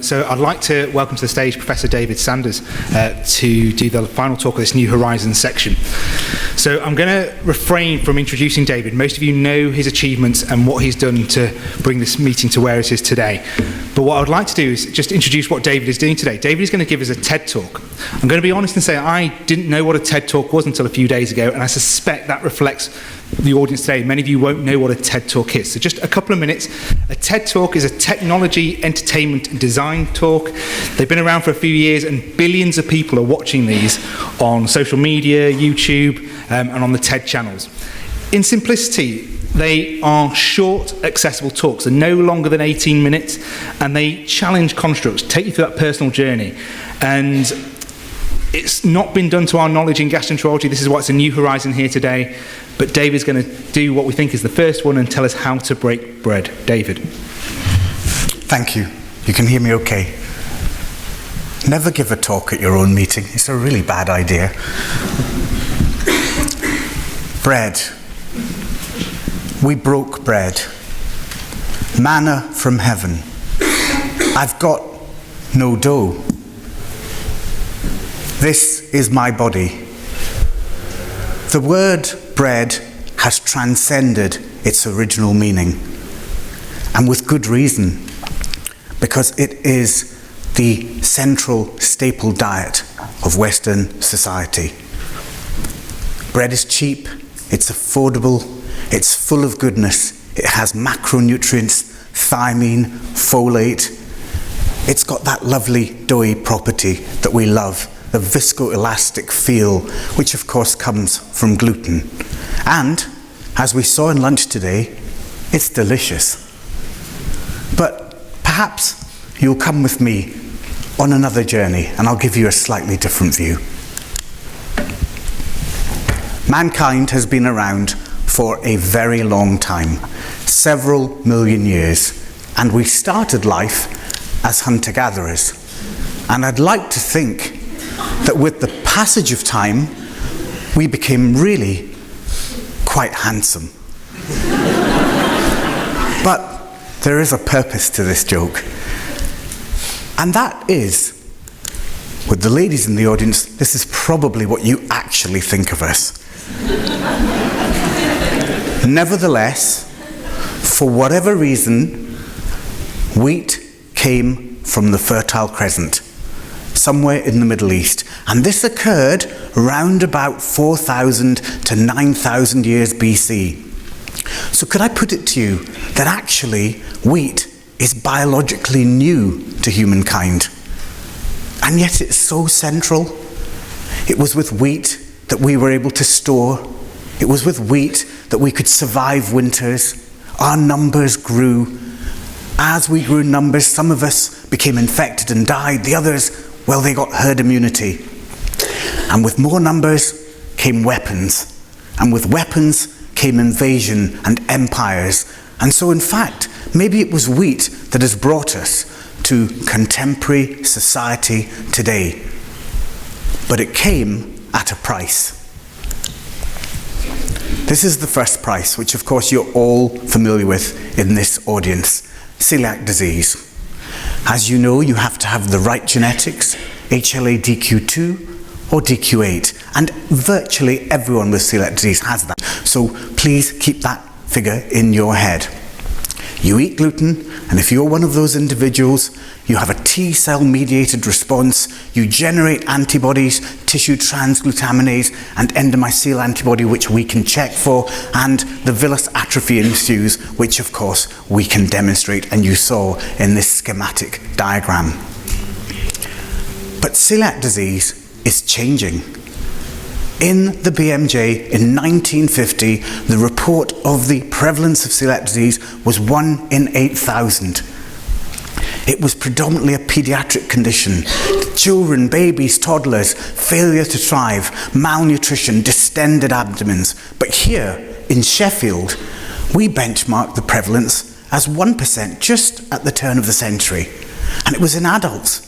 So I'd like to welcome to the stage Professor David Sanders to do the final talk of this New Horizons section. So I'm going to refrain from introducing David. Most of you know his achievements and what he's done to bring this meeting to where it is today. But what I would like to do is just introduce what David is doing today. David is going to give us a TED Talk. I'm going to be honest and say I didn't know what a TED Talk was until a few days ago, and I suspect that reflects the audience today. Many of you won't know what a TED Talk is. So just a couple of minutes. A TED Talk is a technology, entertainment and design talk. They've been around for a few years and billions of people are watching these on social media, YouTube and on the TED channels. In simplicity, they are short, accessible talks. They're no longer than 18 minutes and they challenge constructs, take you through that personal journey. And it's not been done to our knowledge in gastroenterology. This is why it's a new horizon here today. But David's going to do what we think is the first one and tell us how to break bread. David. Thank you. You can hear me okay. Never give a talk at your own meeting. It's a really bad idea. Bread. We broke bread. Manna from heaven. I've got no dough. This is my body. The word bread has transcended its original meaning, and with good reason, because it is the central staple diet of Western society. Bread is cheap, it's affordable, it's full of goodness, it has macronutrients, thiamine, folate, it's got that lovely doughy property that we love, the viscoelastic feel, which of course comes from gluten. And, as we saw in lunch today, it's delicious. But perhaps you'll come with me on another journey and I'll give you a slightly different view. Mankind has been around for a very long time, several million years, and we started life as hunter-gatherers. And I'd like to think that with the passage of time, we became really quite handsome. But there is a purpose to this joke. And that is, with the ladies in the audience, this is probably what you actually think of us. Nevertheless, for whatever reason, wheat came from the Fertile Crescent, somewhere in the Middle East. And this occurred around about 4,000 to 9,000 years BC. So could I put it to you that actually wheat is biologically new to humankind? And yet it's so central. It was with wheat that we were able to store. It was with wheat that we could survive winters. Our numbers grew. As we grew in numbers, some of us became infected and died. The others, well, they got herd immunity. And with more numbers came weapons. And with weapons came invasion and empires. And so, in fact, maybe it was wheat that has brought us to contemporary society today. But it came at a price. This is the first price, which of course you're all familiar with in this audience. Celiac disease. As you know, you have to have the right genetics, HLA-DQ2 or DQ8, and virtually everyone with celiac disease has that. So please keep that figure in your head. You eat gluten, and if you're one of those individuals, you have a T-cell mediated response, you generate antibodies, tissue transglutaminase and endomycel antibody, which we can check for, and the villus atrophy ensues, which of course we can demonstrate, and you saw in this schematic diagram. But celiac disease is changing. In the BMJ in 1950, the report of the prevalence of celiac disease was 1 in 8,000. It was predominantly a pediatric condition. Children, babies, toddlers, failure to thrive, malnutrition, distended abdomens. But here in Sheffield, we benchmarked the prevalence as 1% just at the turn of the century. And it was in adults.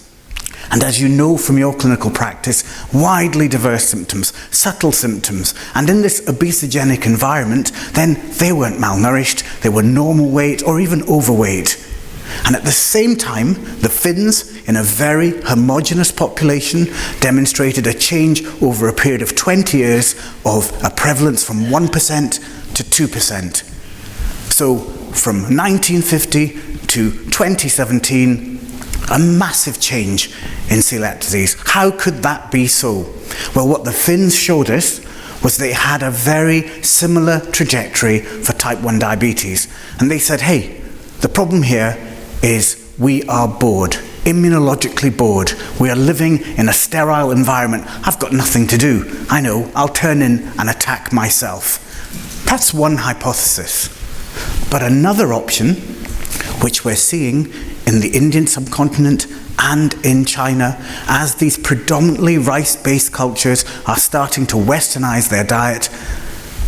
And as you know from your clinical practice, widely diverse symptoms, subtle symptoms, and in this obesogenic environment, then they weren't malnourished, they were normal weight or even overweight. And at the same time, the Finns, in a very homogeneous population, demonstrated a change over a period of 20 years of a prevalence from 1% to 2%. So from 1950 to 2017, a massive change in celiac disease. How could that be so? Well, what the Finns showed us was they had a very similar trajectory for type 1 diabetes. And they said, hey, the problem here is we are bored, immunologically bored. We are living in a sterile environment. I've got nothing to do. I know, I'll turn in and attack myself. That's one hypothesis. But another option, which we're seeing in the Indian subcontinent and in China, as these predominantly rice-based cultures are starting to westernize their diet,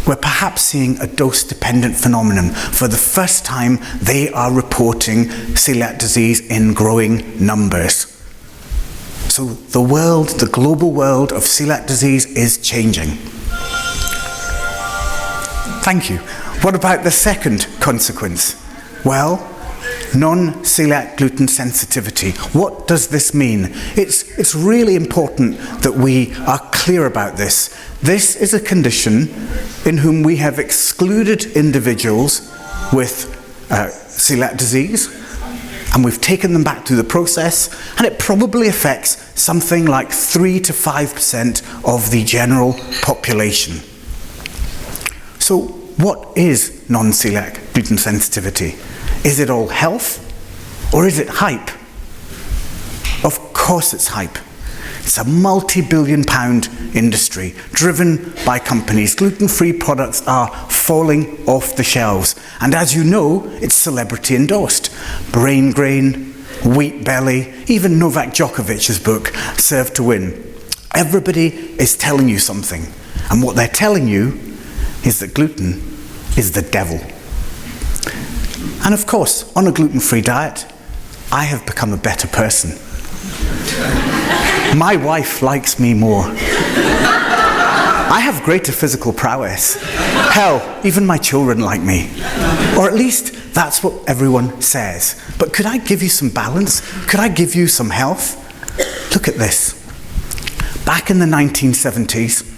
we're perhaps seeing a dose-dependent phenomenon. For the first time, they are reporting celiac disease in growing numbers. So the world, the global world of celiac disease is changing. Thank you. What about the second consequence? Well, non-celiac gluten sensitivity. What does this mean? It's really important that we are clear about this. This is a condition in whom we have excluded individuals with celiac disease, and we've taken them back through the process, and it probably affects something like 3 to 5% of the general population. So what is non-celiac gluten sensitivity? Is it all health, or is it hype? Of course it's hype. It's a multi-billion-pound industry driven by companies. Gluten-free products are falling off the shelves. And as you know, it's celebrity endorsed. Brain Grain, Wheat Belly, even Novak Djokovic's book, Serve to Win. Everybody is telling you something. And what they're telling you is that gluten is the devil. And of course, on a gluten-free diet, I have become a better person. My wife likes me more. I have greater physical prowess. Hell, even my children like me. Or at least that's what everyone says. But could I give you some balance? Could I give you some health? Look at this. Back in the 1970s,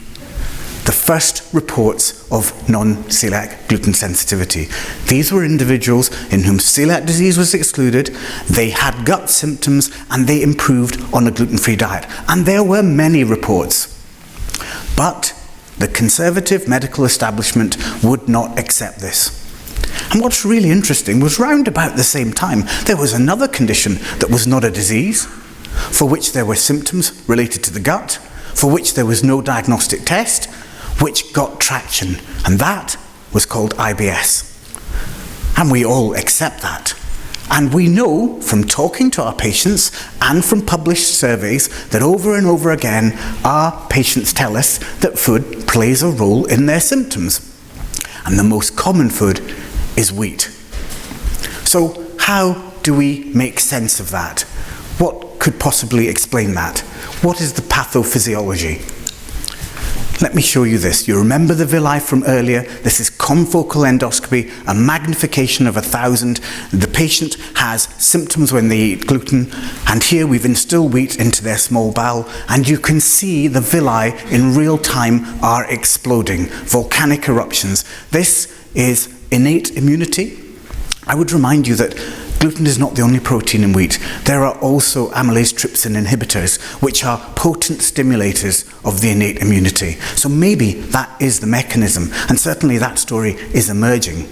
the first reports of non-celiac gluten sensitivity. These were individuals in whom celiac disease was excluded, they had gut symptoms, and they improved on a gluten-free diet. And there were many reports. But the conservative medical establishment would not accept this. And what's really interesting was round about the same time, there was another condition that was not a disease, for which there were symptoms related to the gut, for which there was no diagnostic test, which got traction, and that was called IBS. And we all accept that. And we know from talking to our patients and from published surveys that over and over again, our patients tell us that food plays a role in their symptoms. And the most common food is wheat. So how do we make sense of that? What could possibly explain that? What is the pathophysiology? Let me show you this. You remember the villi from earlier? This is confocal endoscopy, a magnification of 1,000. The patient has symptoms when they eat gluten, and here we've instilled wheat into their small bowel, and you can see the villi in real time are exploding, volcanic eruptions. This is innate immunity. I would remind you that gluten is not the only protein in wheat. There are also amylase trypsin inhibitors, which are potent stimulators of the innate immunity. So maybe that is the mechanism, and certainly that story is emerging.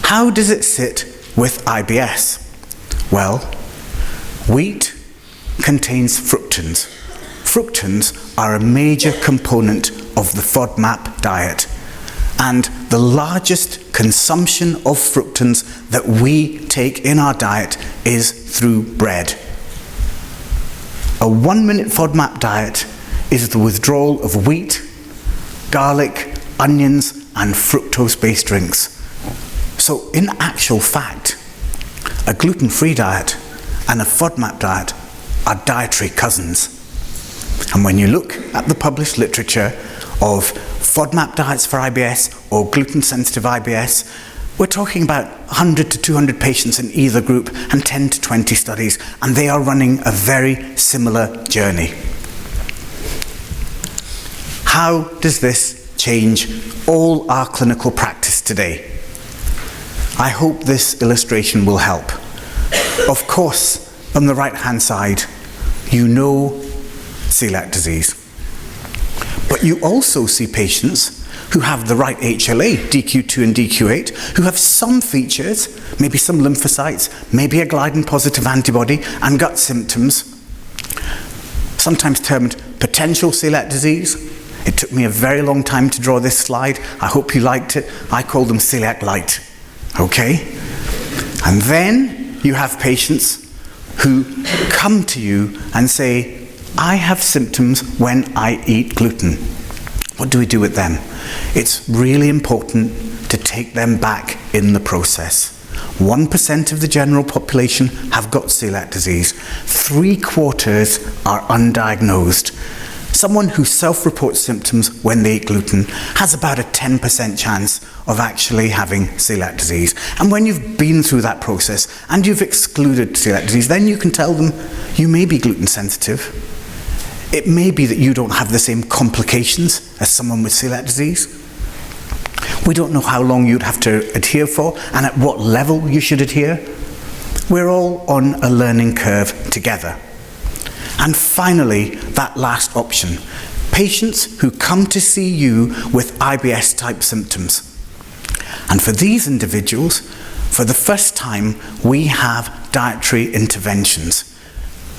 How does it sit with IBS? Well, wheat contains fructans. Fructans are a major component of the FODMAP diet. And the largest consumption of fructans that we take in our diet is through bread. A 1-minute FODMAP diet is the withdrawal of wheat, garlic, onions, and fructose-based drinks. So in actual fact, a gluten-free diet and a FODMAP diet are dietary cousins. And when you look at the published literature of FODMAP diets for IBS or gluten-sensitive IBS, We're talking about 100 to 200 patients in either group and 10 to 20 studies, and they are running a very similar journey. How does this change all our clinical practice today? I hope this illustration will help. Of course, on the right-hand side, you know celiac disease. But you also see patients who have the right HLA, DQ2 and DQ8, who have some features, maybe some lymphocytes, maybe a gliadin-positive antibody, and gut symptoms, sometimes termed potential celiac disease. It took me a very long time to draw this slide. I hope you liked it. I call them celiac light. Okay? And then you have patients who come to you and say, I have symptoms when I eat gluten. What do we do with them? It's really important to take them back in the process. 1% of the general population have got celiac disease. 3/4 are undiagnosed. Someone who self-reports symptoms when they eat gluten has about a 10% chance of actually having celiac disease. And when you've been through that process and you've excluded celiac disease, then you can tell them you may be gluten sensitive. It may be that you don't have the same complications as someone with celiac disease. We don't know how long you'd have to adhere for and at what level you should adhere. We're all on a learning curve together. And finally, that last option, patients who come to see you with IBS-type symptoms. And for these individuals, for the first time, we have dietary interventions.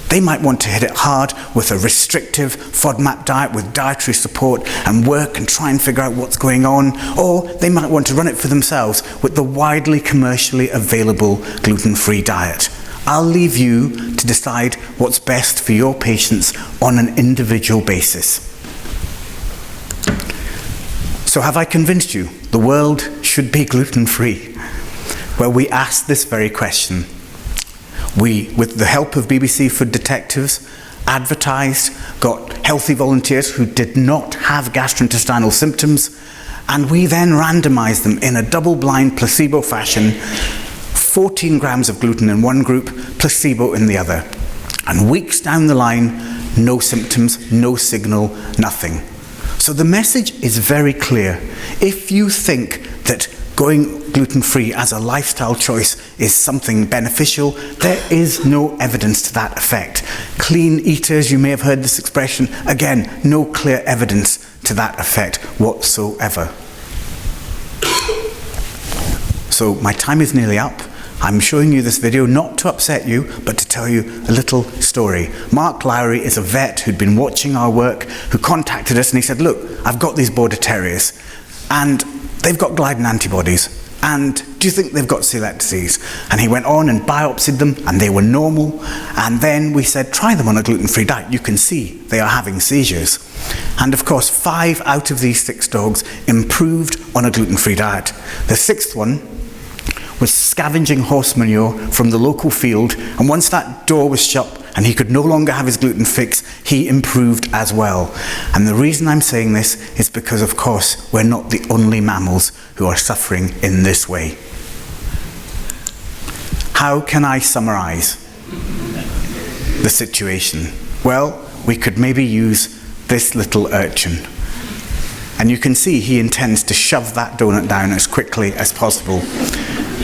They might want to hit it hard with a restrictive FODMAP diet with dietary support and work and try and figure out what's going on, or they might want to run it for themselves with the widely commercially available gluten-free diet. I'll leave you to decide what's best for your patients on an individual basis. So have I convinced you the world should be gluten-free? Well, we asked this very question. We, with the help of BBC Food Detectives, advertised, got healthy volunteers who did not have gastrointestinal symptoms, and we then randomized them in a double-blind placebo fashion, 14 grams of gluten in one group, placebo in the other. And weeks down the line, no symptoms, no signal, nothing. So the message is very clear. If you think that going gluten-free as a lifestyle choice is something beneficial, there is no evidence to that effect. Clean eaters, you may have heard this expression, again, no clear evidence to that effect whatsoever. So my time is nearly up. I'm showing you this video not to upset you, but to tell you a little story. Mark Lowry is a vet who'd been watching our work, who contacted us and he said, look, I've got these border terriers and they've got gliadin antibodies. And do you think they've got celiac disease? And he went on and biopsied them and they were normal. And then we said, try them on a gluten-free diet. You can see they are having seizures. And of course, 5 out of these 6 dogs improved on a gluten-free diet. The 6th one was scavenging horse manure from the local field, and once that door was shut and he could no longer have his gluten fix, he improved as well. And the reason I'm saying this is because, of course, we're not the only mammals who are suffering in this way. How can I summarize the situation? Well, we could maybe use this little urchin. And you can see he intends to shove that donut down as quickly as possible.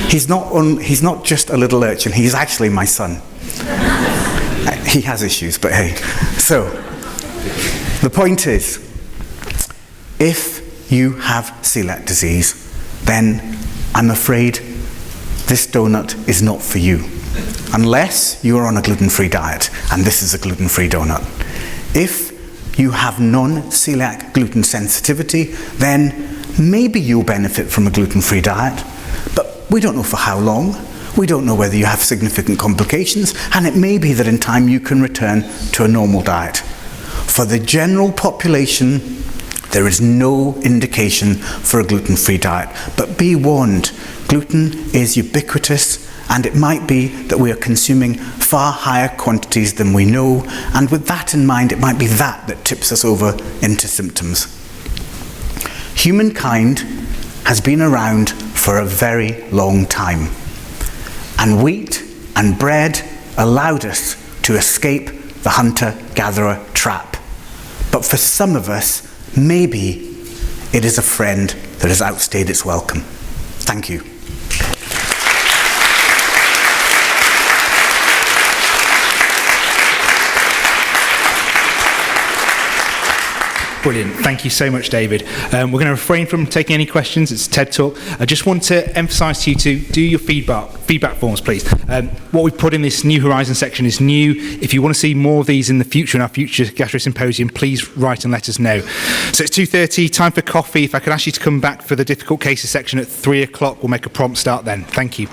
He's not just a little urchin, he's actually my son. He has issues, but hey. So, the point is, if you have celiac disease, then I'm afraid this donut is not for you. Unless you are on a gluten-free diet, and this is a gluten-free donut. If you have non-celiac gluten sensitivity, then maybe you'll benefit from a gluten-free diet, but we don't know for how long. We don't know whether you have significant complications, and it may be that in time you can return to a normal diet. For the general population, there is no indication for a gluten-free diet. But be warned, gluten is ubiquitous, and it might be that we are consuming far higher quantities than we know, and with that in mind, it might be that tips us over into symptoms. Humankind has been around for a very long time. And wheat and bread allowed us to escape the hunter-gatherer trap. But for some of us, maybe it is a friend that has outstayed its welcome. Thank you. Brilliant. Thank you so much, David. We're going to refrain from taking any questions. It's a TED Talk. I just want to emphasise to you to do your feedback forms, please. What we've put in this New Horizons section is new. If you want to see more of these in the future, in our future Gastro Symposium, please write and let us know. So it's 2:30, time for coffee. If I could ask you to come back for the difficult cases section at 3 o'clock, we'll make a prompt start then. Thank you.